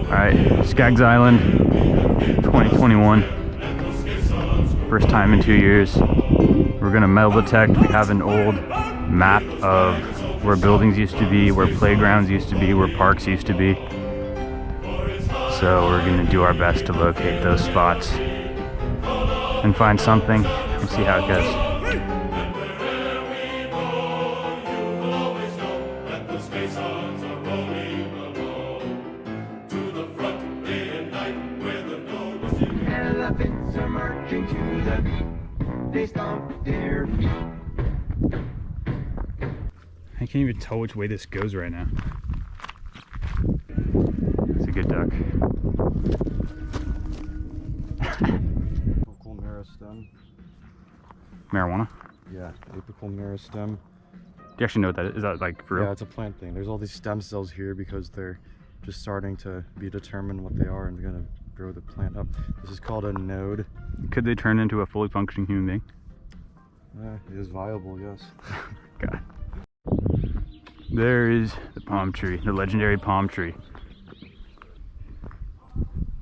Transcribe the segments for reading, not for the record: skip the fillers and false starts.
Alright, Skaggs Island, 2021. First time in 2 years. We're gonna metal detect. We have an old map of where buildings used to be, where playgrounds used to be, where parks used to be. So we're gonna do our best to locate those spots and find something and see how it goes. Elephants are marching to the beat. They stomp their feet. I can't even tell which way this goes right now. It's a good duck. Apical meristem. Marijuana? Yeah, apical meristem. Do you actually know what that is? Is that like for real? Yeah, it's a plant thing. There's all these stem cells here because they're just starting to be determined what they are and they're gonna grow the plant up. This is called a node. Could they turn into a fully functioning human being? It is viable, yes. God. There is the palm tree, the legendary palm tree.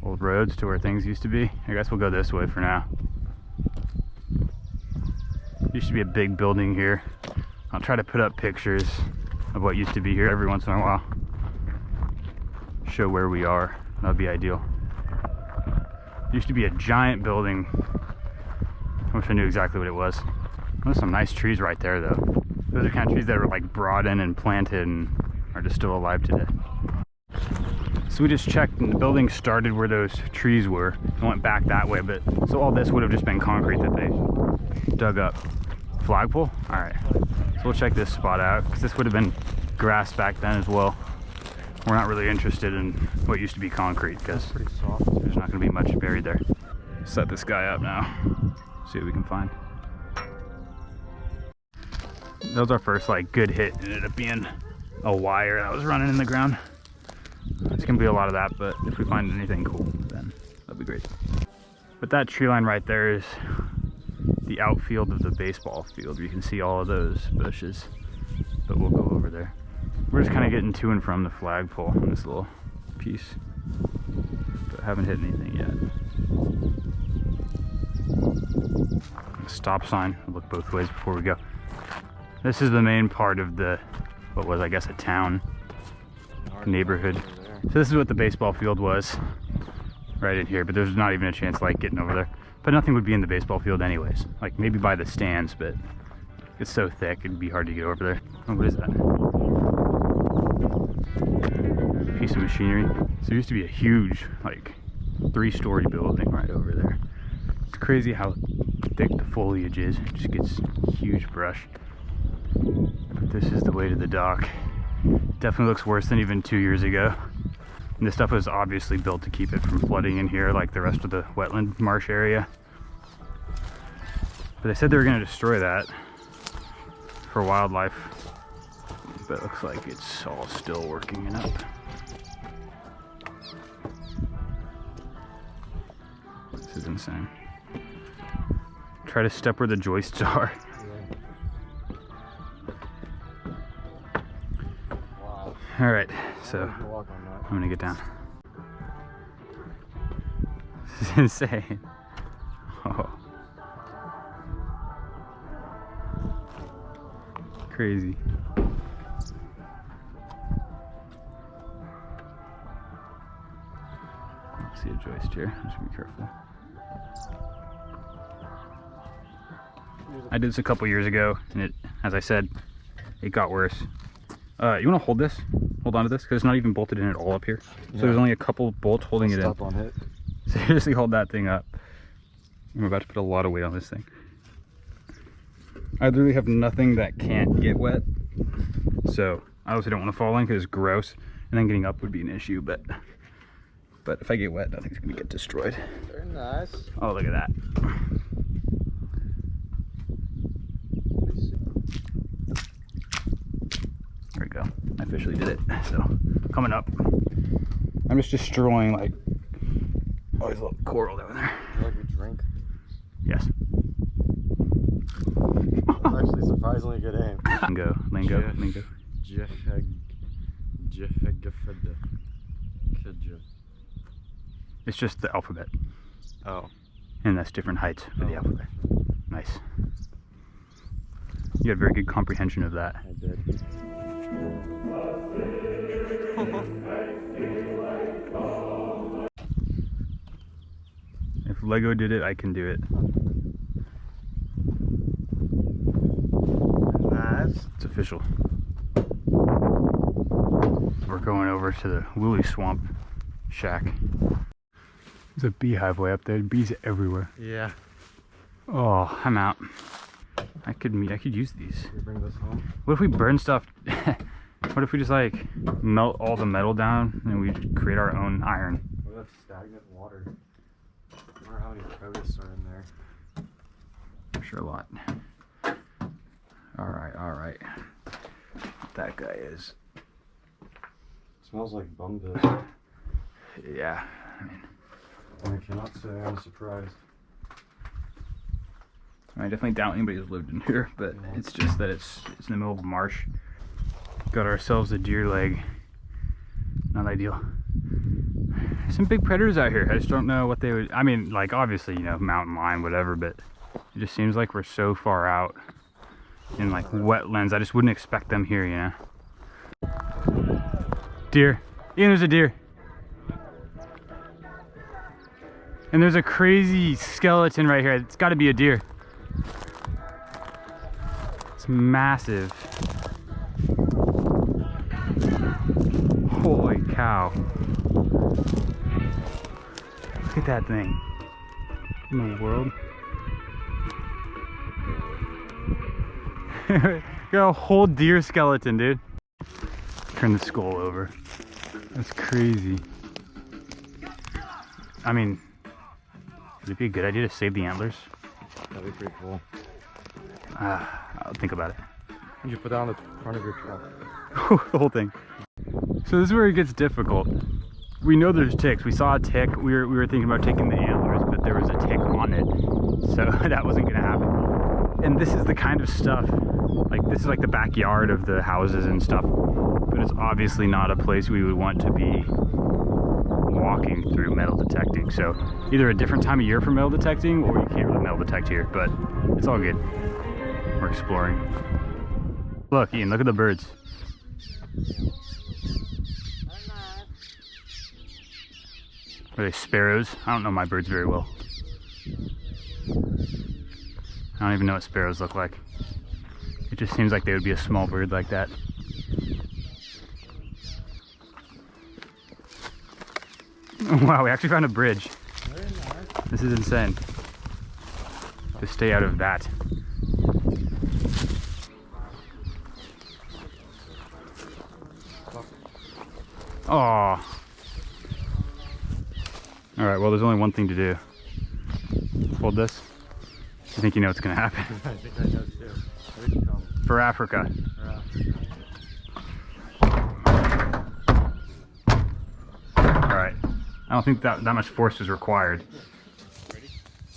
Old roads to where things used to be. I guess we'll go this way for now. Used to be a big building here. I'll try to put up pictures of what used to be here every once in a while. Show where we are. That would be ideal. Used to be a giant building. I wish I knew exactly what it was. There's some nice trees right there though. Those are kind of trees that were like brought in and planted and are just still alive today. So we just checked and the building started where those trees were and went back that way, but so all this would have just been concrete that they dug up. Flagpole? Alright. So we'll check this spot out because this would have been grass back then as well. We're not really interested in what used to be concrete because there's not going to be much buried there. Set this guy up now. See what we can find. That was our first like good hit. It ended up being a wire that was running in the ground. It's gonna be a lot of that, but if we find anything cool, then that'd be great. But that tree line right there is the outfield of the baseball field. You can see all of those bushes, but we'll go over there. We're just kind of getting to and from the flagpole on this little piece, but haven't hit anything yet. Stop sign. I'll look both ways before we go. This is the main part of the, what was I guess a town, neighborhood. So this is what the baseball field was, right in here, but there's not even a chance like getting over there. But nothing would be in the baseball field anyways, like maybe by the stands, but it's so thick it'd be hard to get over there. Oh, what is that? Piece of machinery. So there used to be a huge, like 3-story building right over there. It's crazy how thick the foliage is. It just gets huge brush. This is the way to the dock. Definitely looks worse than even 2 years ago. And this stuff was obviously built to keep it from flooding in here like the rest of the wetland marsh area. But they said they were going to destroy that for wildlife. But it looks like it's all still working it up. This is insane. Try to step where the joists are. All right, so I'm gonna get down. This is insane. Oh. Crazy. I see a joist here, just be careful. I did this a couple years ago, and it, as I said, it got worse. You wanna hold this? Hold on to this, because it's not even bolted in at all up here. So there's only a couple bolts holding it in. Step on it. Seriously, hold that thing up. I'm about to put a lot of weight on this thing. I literally have nothing that can't get wet. So I also don't want to fall in because it's gross. And then getting up would be an issue, but if I get wet, nothing's gonna get destroyed. Very nice. Oh, look at that. There we go. I officially did it. So coming up, I'm just destroying like all these little coral down there. You like your drink? Yes. That's actually surprisingly good aim. Lingo. It's just the alphabet. Oh. And that's different heights for the alphabet. Nice. You had very good comprehension of that. I did. If Lego did it, I can do it. Nice. It's official. We're going over to the Woolly Swamp shack. There's a beehive way up there. Bees everywhere. Yeah. Oh, I'm out. I could use these. Can we bring this home? What if we burn stuff? What if we just like melt all the metal down and we create our own iron? What if stagnant water? I wonder how many protists are in there. I'm sure a lot. Alright. That guy is. Smells like bum piss. Yeah. I cannot say I'm surprised. I definitely doubt anybody has lived in here, but it's just that it's in the middle of a marsh. Got ourselves a deer leg. Not ideal. Some big predators out here. I just don't know what they would. I mean, like obviously, you know, mountain lion, whatever, but it just seems like we're so far out in like wetlands. I just wouldn't expect them here, you know. Deer. Ian, there's a deer. And there's a crazy skeleton right here. It's got to be a deer. It's massive. Holy cow. Look at that thing. In the world. Got a whole deer skeleton, dude. Turn the skull over. That's crazy. I mean, would it be a good idea to save the antlers? That'd be pretty cool. I'll think about it. You put that on the front of your truck. The whole thing. So this is where it gets difficult. We know there's ticks. We saw a tick. We were thinking about taking the antlers, but there was a tick on it. So that wasn't gonna happen. And this is the kind of stuff, like this is like the backyard of the houses and stuff, but it's obviously not a place we would want to be walking through metal detecting. So either a different time of year for metal detecting, or you can't really metal detect here, but it's all good. We're exploring. Look, Ian, look at the birds. Are they sparrows? I don't know my birds very well. I don't even know what sparrows look like. It just seems like they would be a small bird like that. Wow, we actually found a bridge. This is insane. To stay out of that. Oh. Alright, well there's only one thing to do. Hold this. I think you know what's gonna happen. I think I know too. For Africa. Alright. I don't think that much force is required. Ready?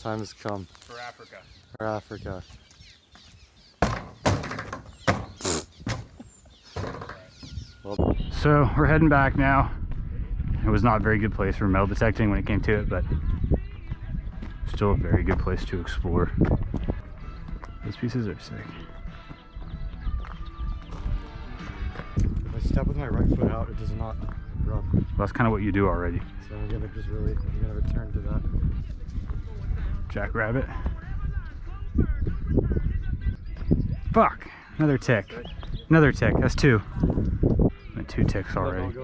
Time has come. For Africa. For Africa. So we're heading back now. It was not a very good place for metal detecting when it came to it, but still a very good place to explore. Those pieces are sick. If I step with my right foot out, it does not rub. Well, that's kind of what you do already. So I'm gonna return to that. Jackrabbit. Fuck! Another tick. Another tick. That's two. Got 2 ticks already.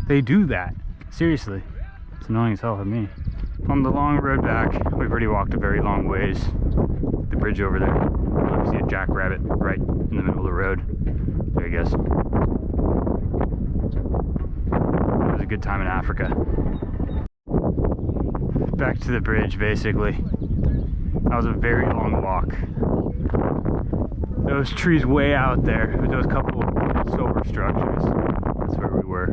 They do that. Seriously. It's annoying as hell for me. On the long road back, we've already walked a very long ways. The bridge over there. You see a jackrabbit right in the middle of the road. There, I guess. It was a good time in Africa. Back to the bridge, basically. That was a very long walk. Those trees way out there, with those couple silver structures. That's where we were.